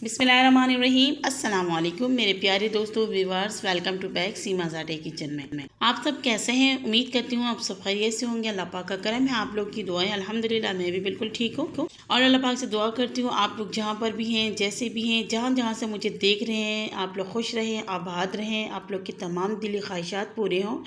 बिस्मिल्लाहिर्रहमानिर्रहीम। अस्सलाम वालेकुम मेरे प्यारे दोस्तों viewers, welcome to back Seema's आटे किचन में। आप सब कैसे हैं? उम्मीद करती हूँ आप सब खैरियत से होंगे। अल्लाह पाक का करम है, आप लोग की दुआएं। अल्हम्दुलिल्लाह मैं भी बिल्कुल ठीक हूँ और अल्लाह पाक से दुआ करती हूँ आप लोग जहाँ पर भी हैं, जैसे भी हैं, जहाँ जहाँ से मुझे देख रहे हैं, आप लोग खुश रहें, आबाद रहें, आप लोग की तमाम दिली ख्वाहिशात पूरे हों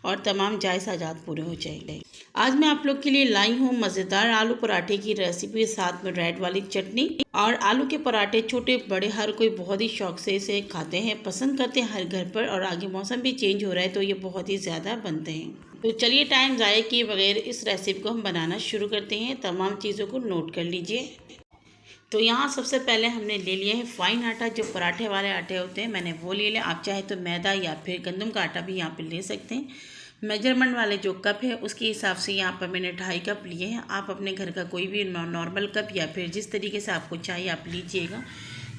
और तमाम जायज़ हाजात पूरे हो जाए। आज मैं आप लोग के लिए लाई हूँ मज़ेदार आलू पराठे की रेसिपी, साथ में रेड वाली चटनी। और आलू के पराठे छोटे बड़े हर कोई बहुत ही शौक से इसे खाते हैं, पसंद करते हैं हर घर पर। और आगे मौसम भी चेंज हो रहा है तो ये बहुत ही ज़्यादा बनते हैं। तो चलिए टाइम ज़ाया किए बगैर इस रेसिपी को हम बनाना शुरू करते हैं। तमाम चीज़ों को नोट कर लीजिए। तो यहाँ सबसे पहले हमने ले लिया है फाइन आटा, जो पराठे वाले आटे होते हैं, मैंने वो ले लिया। आप चाहे तो मैदा या फिर गंदम का आटा भी यहाँ पर ले सकते हैं। मेजरमेंट वाले जो कप है उसके हिसाब से यहाँ पर मैंने 2.5 कप लिए हैं। आप अपने घर का कोई भी नॉर्मल कप या फिर जिस तरीके से आपको चाहिए आप लीजिएगा।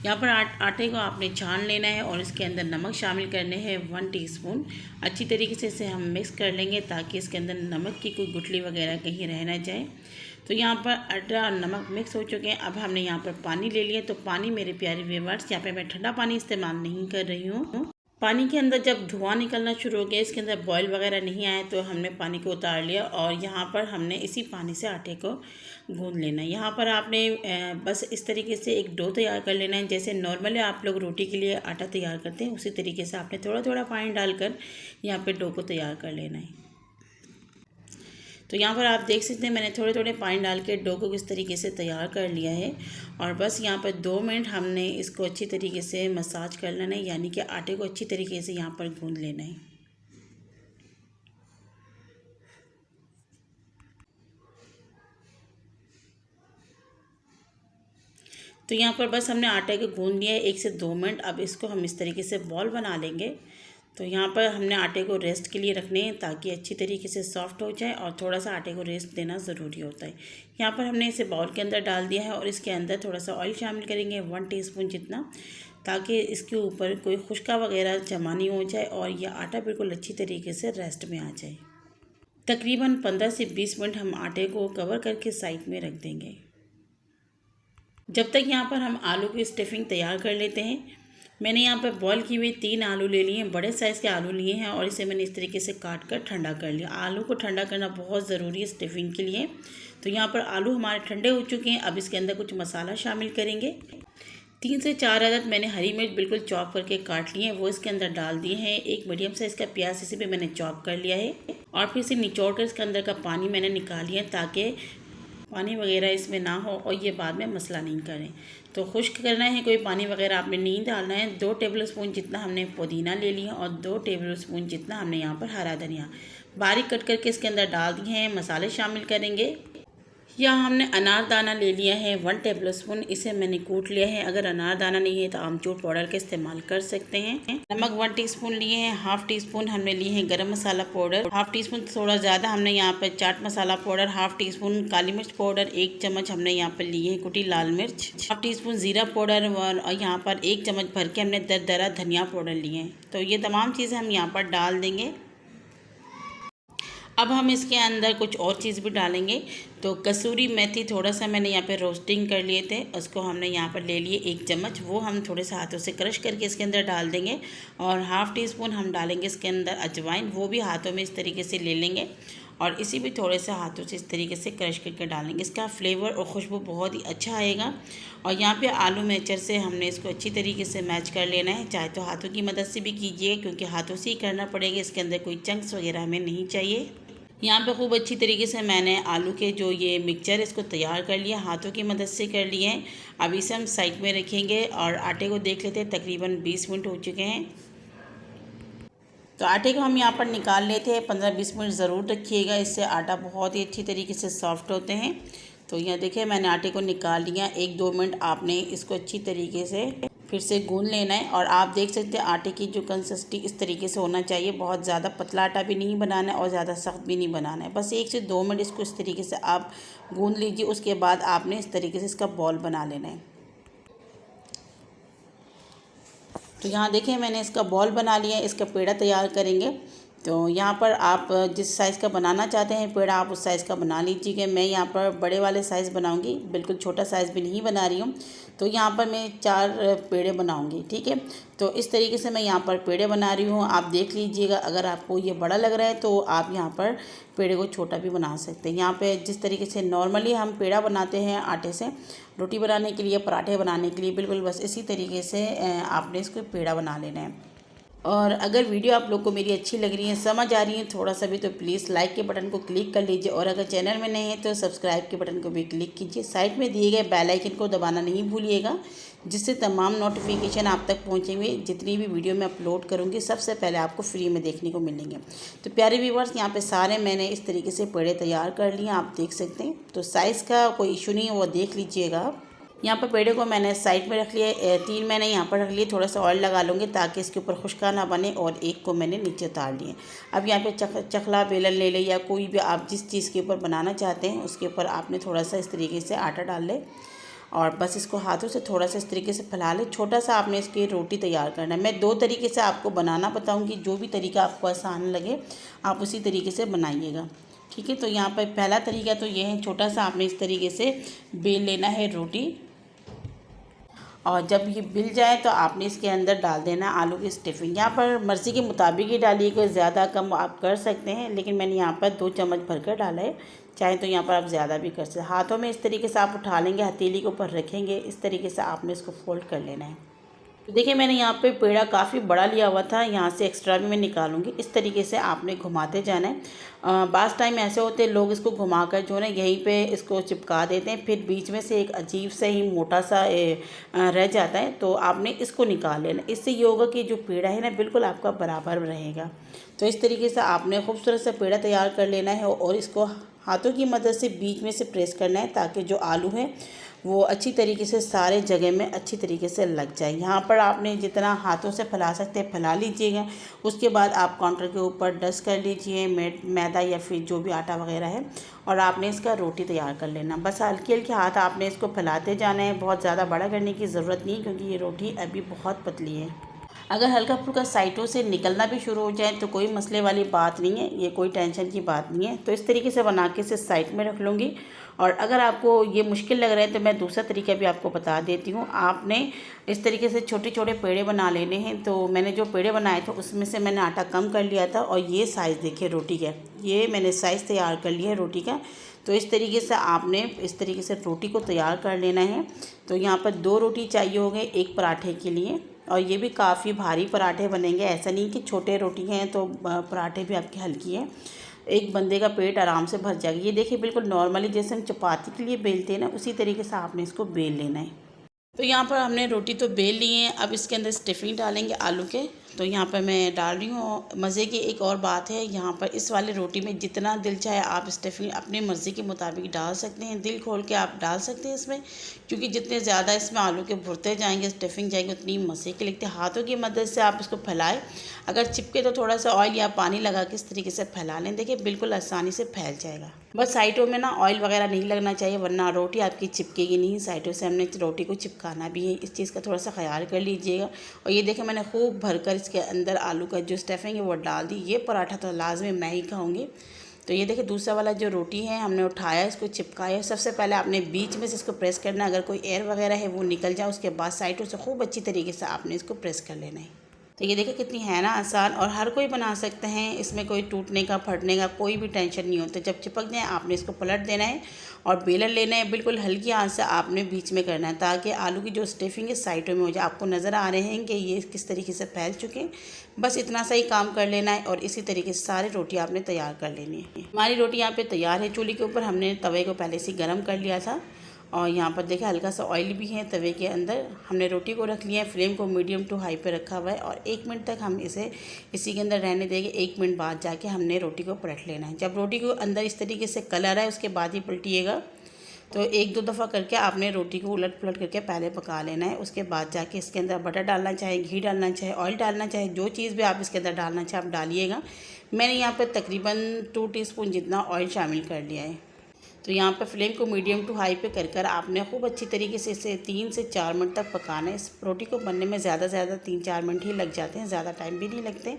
यहाँ पर आटे को आपने छान लेना है और इसके अंदर नमक शामिल करने हैं 1 टीस्पून। अच्छी तरीके से इसे हम मिक्स कर लेंगे ताकि इसके अंदर नमक की कोई गुठली वगैरह कहीं रह ना जाए। तो यहाँ पर आटा और नमक मिक्स हो चुके हैं। अब हमने यहाँ पर पानी ले लिया। तो पानी मेरे प्यारे व्यूअर्स, यहाँ पे मैं ठंडा पानी इस्तेमाल नहीं कर रही हूँ। पानी के अंदर जब धुआं निकलना शुरू हो गया, इसके अंदर बॉयल वगैरह नहीं आया, तो हमने पानी को उतार लिया और यहाँ पर हमने इसी पानी से आटे को गूंद लेना है। यहाँ पर आपने बस इस तरीके से एक डो तैयार कर लेना है। जैसे नॉर्मली आप लोग रोटी के लिए आटा तैयार करते हैं, उसी तरीके से आपने थोड़ा थोड़ा पानी डालकर यहाँ पर डो को तैयार कर लेना है। तो यहाँ पर आप देख सकते हैं मैंने थोड़े थोड़े पानी डाल के डो को किस तरीके से तैयार कर लिया है। और बस यहाँ पर 2 मिनट हमने इसको अच्छी तरीके से मसाज कर लेना है, यानी कि आटे को अच्छी तरीके से यहाँ पर गूंद लेना है। तो यहाँ पर बस हमने आटे को गूंद लिया है 1 से 2 मिनट। अब इसको हम इस तरीके से बॉल बना लेंगे। तो यहाँ पर हमने आटे को रेस्ट के लिए रखने हैं ताकि अच्छी तरीके से सॉफ्ट हो जाए, और थोड़ा सा आटे को रेस्ट देना ज़रूरी होता है। यहाँ पर हमने इसे बाउल के अंदर डाल दिया है और इसके अंदर थोड़ा सा ऑयल शामिल करेंगे 1 टीस्पून जितना, ताकि इसके ऊपर कोई खुश्का वगैरह जमा नहीं हो जाए और यह आटा बिल्कुल अच्छी तरीके से रेस्ट में आ जाए। तकरीबन 15 से 20 मिनट हम आटे को कवर करके साइड में रख देंगे। जब तक यहाँ पर हम आलू की स्टफिंग तैयार कर लेते हैं, मैंने यहाँ पर बॉईल किए हुए 3 आलू ले लिए हैं, बड़े साइज़ के आलू लिए हैं और इसे मैंने इस तरीके से काट कर ठंडा कर लिया। आलू को ठंडा करना बहुत ज़रूरी है स्टफिंग के लिए। तो यहाँ पर आलू हमारे ठंडे हो चुके हैं। अब इसके अंदर कुछ मसाला शामिल करेंगे। 3 से 4 अदद मैंने हरी मिर्च बिल्कुल चॉप करके काट लिए हैं, वो इसके अंदर डाल दिए हैं। एक मीडियम साइज़ का प्याज इसे भी मैंने चॉप कर लिया है और फिर इसे निचोड़ कर इसके अंदर का पानी मैंने निकाल लिया ताकि पानी वगैरह इसमें ना हो और ये बाद में मसला नहीं करें। तो खुश्क करना है, कोई पानी वगैरह आपने नहीं डालना है। 2 टेबलस्पून जितना हमने पुदीना ले लिया और 2 टेबलस्पून जितना हमने यहाँ पर हरा धनिया बारीक कट करके इसके अंदर डाल दिए हैं। मसाले शामिल करेंगे। यहाँ हमने अनारदाना ले लिया है 1 टेबलस्पून, इसे मैंने कूट लिया है। अगर अनारदाना नहीं है तो आमचूर पाउडर का इस्तेमाल कर सकते हैं। नमक 1 टीस्पून लिए हैं। 1/2 टीस्पून हमने लिए हैं गरम मसाला पाउडर। 1/2 टीस्पून थोड़ा ज़्यादा हमने यहाँ पर चाट मसाला पाउडर। 1/2 टीस्पून काली मिर्च पाउडर। 1 चम्मच हमने यहाँ पर लिए है कुटी लाल मिर्च। 1/2 टीस्पून ज़ीरा पाउडर और यहाँ पर 1 चम्मच भर के हमने दरदरा धनिया पाउडर लिए हैं। तो ये तमाम चीज़ें हम यहाँ पर डाल देंगे। अब हम इसके अंदर कुछ और चीज़ भी डालेंगे। तो कसूरी मेथी थोड़ा सा मैंने यहाँ पे रोस्टिंग कर लिए थे, उसको हमने यहाँ पर ले लिए 1 चम्मच, वो हम थोड़े से हाथों से क्रश करके इसके अंदर डाल देंगे। और 1/2 टीस्पून हम डालेंगे इसके अंदर अजवाइन, वो भी हाथों में इस तरीके से ले लेंगे और इसी भी थोड़े से हाथों से इस तरीके से क्रश करके डालेंगे। इसका फ्लेवर और खुशबू बहुत ही अच्छा आएगा। और यहाँ पे आलू मैचर से हमने इसको अच्छी तरीके से मैच कर लेना है। चाहे तो हाथों की मदद से भी कीजिए, क्योंकि हाथों से ही करना पड़ेगा। इसके अंदर कोई चंक्स वगैरह हमें नहीं चाहिए। यहाँ पे खूब अच्छी तरीके से मैंने आलू के जो ये मिक्सचर इसको तैयार कर लिया, हाथों की मदद से कर लिए हैं। अब इसे हम साइड में रखेंगे और आटे को देख लेते हैं। तकरीबन 20 मिनट हो चुके हैं। तो आटे को हम यहाँ पर निकाल लेते हैं। 15-20 मिनट ज़रूर रखिएगा, इससे आटा बहुत ही अच्छी तरीके से सॉफ्ट होते हैं। तो यहाँ देखिए मैंने आटे को निकाल लिया। 1-2 मिनट आपने इसको अच्छी तरीके से फिर से गूंद लेना है। और आप देख सकते हैं आटे की जो कंसिस्टेंसी इस तरीके से होना चाहिए। बहुत ज़्यादा पतला आटा भी नहीं बनाना है और ज़्यादा सख्त भी नहीं बनाना है। बस 1 से 2 मिनट इसको इस तरीके से आप गूंद लीजिए। उसके बाद आपने इस तरीके से इसका बॉल बना लेना है। तो यहाँ देखिए मैंने इसका बॉल बना लिया है। इसका पेड़ा तैयार करेंगे। तो यहाँ पर आप जिस साइज़ का बनाना चाहते हैं पेड़ा आप उस साइज़ का बना लीजिएगा। मैं यहाँ पर बड़े वाले साइज़ बनाऊँगी, बिल्कुल छोटा साइज़ भी नहीं बना रही हूँ। तो यहाँ पर मैं 4 पेड़े बनाऊँगी, ठीक है। तो इस तरीके से मैं यहाँ पर पेड़े बना रही हूँ, आप देख लीजिएगा। अगर आपको ये बड़ा लग रहा है तो आप यहाँ पर पेड़े को छोटा भी बना सकते हैं। यहाँ पे जिस तरीके से नॉर्मली हम पेड़ा बनाते हैं आटे से, रोटी बनाने के लिए, पराठे बनाने के लिए, बिल्कुल बस इसी तरीके से आपने इसको पेड़ा बना लेना है। और अगर वीडियो आप लोग को मेरी अच्छी लग रही है, समझ आ रही है थोड़ा सा भी, तो प्लीज़ लाइक के बटन को क्लिक कर लीजिए। और अगर चैनल में नए हैं तो सब्सक्राइब के बटन को भी क्लिक कीजिए। साइड में दिए गए बेल आइकन को दबाना नहीं भूलिएगा, जिससे तमाम नोटिफिकेशन आप तक पहुंचेंगे। जितनी भी वीडियो मैं अपलोड करूंगी सबसे पहले आपको फ्री में देखने को मिलेंगे। तो प्यारे व्यूवर्स, यहाँ पे सारे मैंने इस तरीके से पेड़े तैयार कर लिए, आप देख सकते हैं। तो साइज़ का कोई इशू नहीं है, वो देख लीजिएगा आप। यहाँ पर पेड़े को मैंने साइड में रख लिया, 3 मैंने यहाँ पर रख लिए। थोड़ा सा ऑयल लगा लूँगी ताकि इसके ऊपर खुश्का ना बने, और एक को मैंने नीचे उतार लिए। अब यहाँ पे चकला बेलन ले ले, या कोई भी आप जिस चीज़ के ऊपर बनाना चाहते हैं उसके ऊपर आपने थोड़ा सा इस तरीके से आटा डाल ले, और बस इसको हाथों से थोड़ा सा इस तरीके से फैला ले। छोटा सा आपने इसकी रोटी तैयार करना है। मैं 2 तरीके से आपको बनाना बताऊँगी, जो भी तरीका आपको आसान लगे आप उसी तरीके से बनाइएगा, ठीक है। तो यहाँ पर पहला तरीका तो ये है, छोटा सा आपने इस तरीके से बेल लेना है रोटी, और जब ये बिल जाए तो आपने इसके अंदर डाल देना आलू की स्टफिंग। यहाँ पर मर्ज़ी के मुताबिक ही डालिए, कोई ज़्यादा कम आप कर सकते हैं, लेकिन मैंने यहाँ पर 2 चम्मच भरकर डाला है। चाहे तो यहाँ पर आप ज़्यादा भी कर सकते हैं। हाथों में इस तरीके से आप उठा लेंगे, हथेली के ऊपर रखेंगे, इस तरीके से आपने इसको फोल्ड कर लेना है। तो देखिए मैंने यहाँ पे पेड़ा काफ़ी बड़ा लिया हुआ था, यहाँ से एक्स्ट्रा भी मैं निकालूंगी। इस तरीके से आपने घुमाते जाना है। बास टाइम ऐसे होते हैं लोग इसको घुमाकर जो है यहीं पे इसको चिपका देते हैं, फिर बीच में से एक अजीब सा ही मोटा सा रह जाता है, तो आपने इसको निकाल लेना। इससे ये होगा कि जो पेड़ा है ना बिल्कुल आपका बराबर रहेगा। तो इस तरीके से आपने खूबसूरत सा पेड़ा तैयार कर लेना है, और इसको हाथों की मदद से बीच में से प्रेस करना है ताकि जो आलू है वो अच्छी तरीके से सारे जगह में अच्छी तरीके से लग जाए। यहाँ पर आपने जितना हाथों से फैला सकते हैं फैला लीजिएगा। उसके बाद आप काउंटर के ऊपर डस्ट कर लीजिए मैदा या फिर जो भी आटा वगैरह है, और आपने इसका रोटी तैयार कर लेना। बस हल्के हल्के हाथ आपने इसको फैलाते जाना है, बहुत ज़्यादा बड़ा करने की ज़रूरत नहीं, क्योंकि ये रोटी अभी बहुत पतली है। अगर हल्का फुल्का साइडों से निकलना भी शुरू हो जाए तो कोई मसले वाली बात नहीं है, ये कोई टेंशन की बात नहीं है। तो इस तरीके से बना के इसे साइड में रख लूँगी। और अगर आपको ये मुश्किल लग रहा है तो मैं दूसरा तरीका भी आपको बता देती हूँ। आपने इस तरीके से छोटे छोटे पेड़े बना लेने हैं। तो मैंने जो पेड़े बनाए थे उसमें से मैंने आटा कम कर लिया था, और ये साइज़ देखिए रोटी का, ये मैंने साइज़ तैयार कर लिया है रोटी का। तो इस तरीके से आपने इस तरीके से रोटी को तैयार कर लेना है। तो यहाँ पर 2 रोटी चाहिए होंगे एक पराठे के लिए, और ये भी काफ़ी भारी पराठे बनेंगे। ऐसा नहीं कि छोटे रोटी हैं तो पराठे भी आपकी हल्की है, एक बंदे का पेट आराम से भर जाएगा। ये देखिए बिल्कुल नॉर्मली जैसे हम चपाती के लिए बेलते हैं ना, उसी तरीके से आपने इसको बेल लेना है। तो यहाँ पर हमने रोटी तो बेल ली है, अब इसके अंदर स्टफिंग डालेंगे आलू के। तो यहाँ पर मैं डाल रही हूँ। मज़े की एक और बात है, यहाँ पर इस वाले रोटी में जितना दिल चाहे आप स्टफिंग अपनी मर्ज़ी के मुताबिक डाल सकते हैं, दिल खोल के आप डाल सकते हैं इसमें, क्योंकि जितने ज़्यादा इसमें आलू के भुरते जाएंगे, स्टफिंग जाएगी, उतनी मज़े की लगती है। हाथों की मदद से आप इसको फैलाएं, अगर चिपके तो थोड़ा सा ऑयल या पानी लगा के इस तरीके से फैला लें, देखिए बिल्कुल आसानी से फैल जाएगा। बस साइडों में ना ऑयल वगैरह नहीं लगना चाहिए, वरना रोटी आपकी चिपकेगी नहीं। साइडों से हमने रोटी को चिपकाना भी है, इस चीज़ का थोड़ा सा ख्याल कर लीजिएगा। और ये देखिए मैंने खूब भरकर इसके अंदर आलू का जो स्टफिंग है वो डाल दी। ये पराठा तो लाजमी मैं ही खाऊंगी। तो ये देखिए दूसरा वाला जो रोटी है हमने उठाया, इसको चिपकाया। सबसे पहले आपने बीच में से इसको प्रेस करना, अगर कोई एयर वगैरह है वो निकल जाए। उसके बाद साइडों से खूब अच्छी तरीके से आपने इसको प्रेस कर लेना है। तो ये देखिए कितनी है ना आसान, और हर कोई बना सकते हैं, इसमें कोई टूटने का फटने का कोई भी टेंशन नहीं होता। जब चिपक जाए आपने इसको पलट देना है, और बेलन लेना है, बिल्कुल हल्की आंच से आपने बीच में करना है, ताकि आलू की जो स्टफिंग है साइडों में हो जाए। आपको नज़र आ रहे हैं कि ये किस तरीके से फैल चुके हैं। बस इतना सा ही काम कर लेना है, और इसी तरीके से सारी रोटी आपने तैयार कर लेनी है। हमारी रोटी यहाँ पर तैयार है। चूल्हे के ऊपर हमने तवे को पहले से गर्म कर लिया था, और यहाँ पर देखिए हल्का सा ऑयल भी है तवे के अंदर। हमने रोटी को रख लिया है, फ्लेम को मीडियम टू हाई पे रखा हुआ है, और 1 मिनट तक हम इसे इसी के अंदर रहने देंगे। 1 मिनट बाद जाके हमने रोटी को पलट लेना है। जब रोटी को अंदर इस तरीके से कलर आए उसके बाद ही पलटिएगा। तो 1-2 दफ़ा करके आपने रोटी को उलट पलट करके पहले पका लेना है। उसके बाद जाके इसके अंदर बटर डालना चाहे, घी डालना चाहे, ऑयल डालना चाहे, जो चीज़ भी आप इसके अंदर डालना चाहे आप डालिएगा। मैंने यहाँ पर तकरीबन 2 टीस्पून जितना ऑयल शामिल कर लिया है। तो यहाँ पर फ्लेम को मीडियम टू हाई पे कर आपने खूब अच्छी तरीके से इसे 3 से 4 मिनट तक पकाना है। इस रोटी को बनने में ज़्यादा से ज़्यादा 3-4 मिनट ही लग जाते हैं, ज़्यादा टाइम भी नहीं लगते।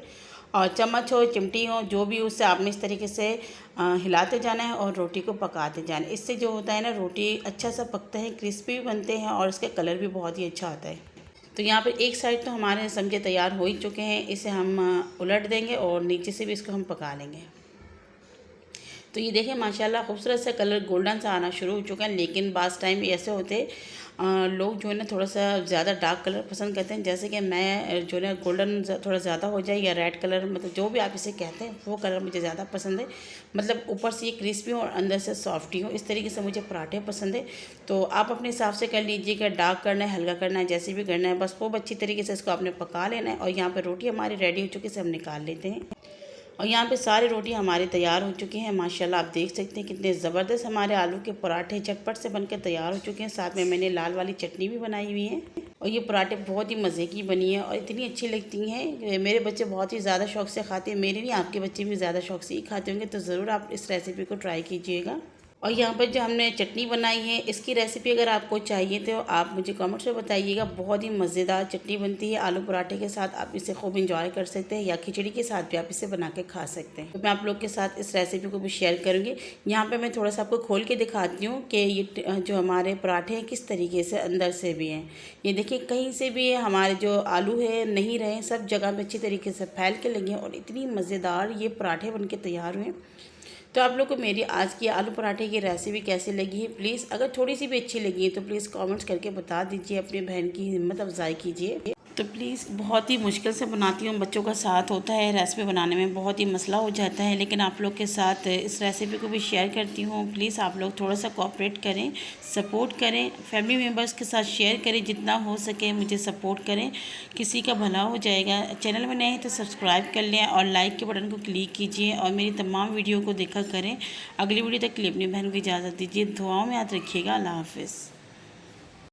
और चम्मच हो चिमटी हो जो भी उससे आपने इस तरीके से हिलाते जाना है और रोटी को पकाते जाना है। इससे जो होता है ना रोटी अच्छा सा पकता है, क्रिस्पी भी बनते हैं और इसका कलर भी बहुत ही अच्छा आता है। तो यहाँ पर एक साइड तो हमारे समझे तैयार हो ही चुके हैं, इसे हम उलट देंगे और नीचे से भी इसको हम पका लेंगे। तो ये देखें माशाल्लाह खूबसूरत सा कलर गोल्डन सा आना शुरू हो चुका है। लेकिन बास टाइम ऐसे होते लोग जो है ना थोड़ा सा ज़्यादा डार्क कलर पसंद करते हैं, जैसे कि मैं जो है गोल्डन थोड़ा ज़्यादा हो जाए या रेड कलर, मतलब जो भी आप इसे कहते हैं वो कलर मुझे ज़्यादा पसंद है। मतलब ऊपर से ये क्रिस्पी हो और अंदर से सॉफ्टी हो, इस तरीके से मुझे पराठे पसंद है। तो आप अपने हिसाब से कर लीजिएगा, डार्क करना है हल्का करना है जैसे भी करना है, बस खूब अच्छी तरीके से इसको आपने पका लेना है। और यहाँ पर रोटी हमारी रेडी हो चुकी है, इसे हम निकाल लेते हैं। और यहाँ पे सारी रोटी हमारी तैयार हो चुकी हैं। माशाल्लाह आप देख सकते हैं कितने ज़बरदस्त हमारे आलू के पराठे झटपट से बनकर तैयार हो चुके हैं। साथ में मैंने लाल वाली चटनी भी बनाई हुई है और ये पराठे बहुत ही मज़े की बनी है और इतनी अच्छी लगती हैं। मेरे बच्चे बहुत ही ज़्यादा शौक़ से खाते हैं, मेरे नहीं आपके बच्चे भी ज़्यादा शौक़ से ही खाते होंगे। तो ज़रूर आप इस रेसिपी को ट्राई कीजिएगा। और यहाँ पर जो हमने चटनी बनाई है इसकी रेसिपी अगर आपको चाहिए तो आप मुझे कमेंट्स में बताइएगा। बहुत ही मज़ेदार चटनी बनती है आलू पराठे के साथ, आप इसे खूब इंजॉय कर सकते हैं या खिचड़ी के साथ भी आप इसे बना के खा सकते हैं। तो मैं आप लोग के साथ इस रेसिपी को भी शेयर करूँगी। यहाँ पर मैं थोड़ा सा आपको खोल के दिखाती हूँ कि ये जो हमारे पराठे हैं किस तरीके से अंदर से भी हैं। ये देखिए कहीं से भी हमारे जो आलू है नहीं रहे, सब जगह पर अच्छी तरीके से फैल के लगे और इतनी मज़ेदार ये पराठे बन के तैयार हुए। तो आप लोग को मेरी आज की आलू पराठे की रेसिपी कैसी लगी है, प्लीज़ अगर थोड़ी सी भी अच्छी लगी है तो प्लीज़ कमेंट्स करके बता दीजिए, अपनी बहन की हिम्मत अफजाई कीजिए। तो प्लीज़ बहुत ही मुश्किल से बनाती हूँ, बच्चों का साथ होता है रेसिपी बनाने में, बहुत ही मसला हो जाता है, लेकिन आप लोग के साथ इस रेसिपी को भी शेयर करती हूँ। प्लीज़ आप लोग थोड़ा सा कोऑपरेट करें, सपोर्ट करें, फैमिली मेम्बर्स के साथ शेयर करें, जितना हो सके मुझे सपोर्ट करें, किसी का भला हो जाएगा। चैनल में नए हैं तो सब्सक्राइब कर लें और लाइक के बटन को क्लिक कीजिए और मेरी तमाम वीडियो को देखा करें। अगली वीडियो तक के लिए अपनी बहन को इजाज़त दीजिए। दुआओं में याद रखिएगा। अल्लाह हाफ़िज़।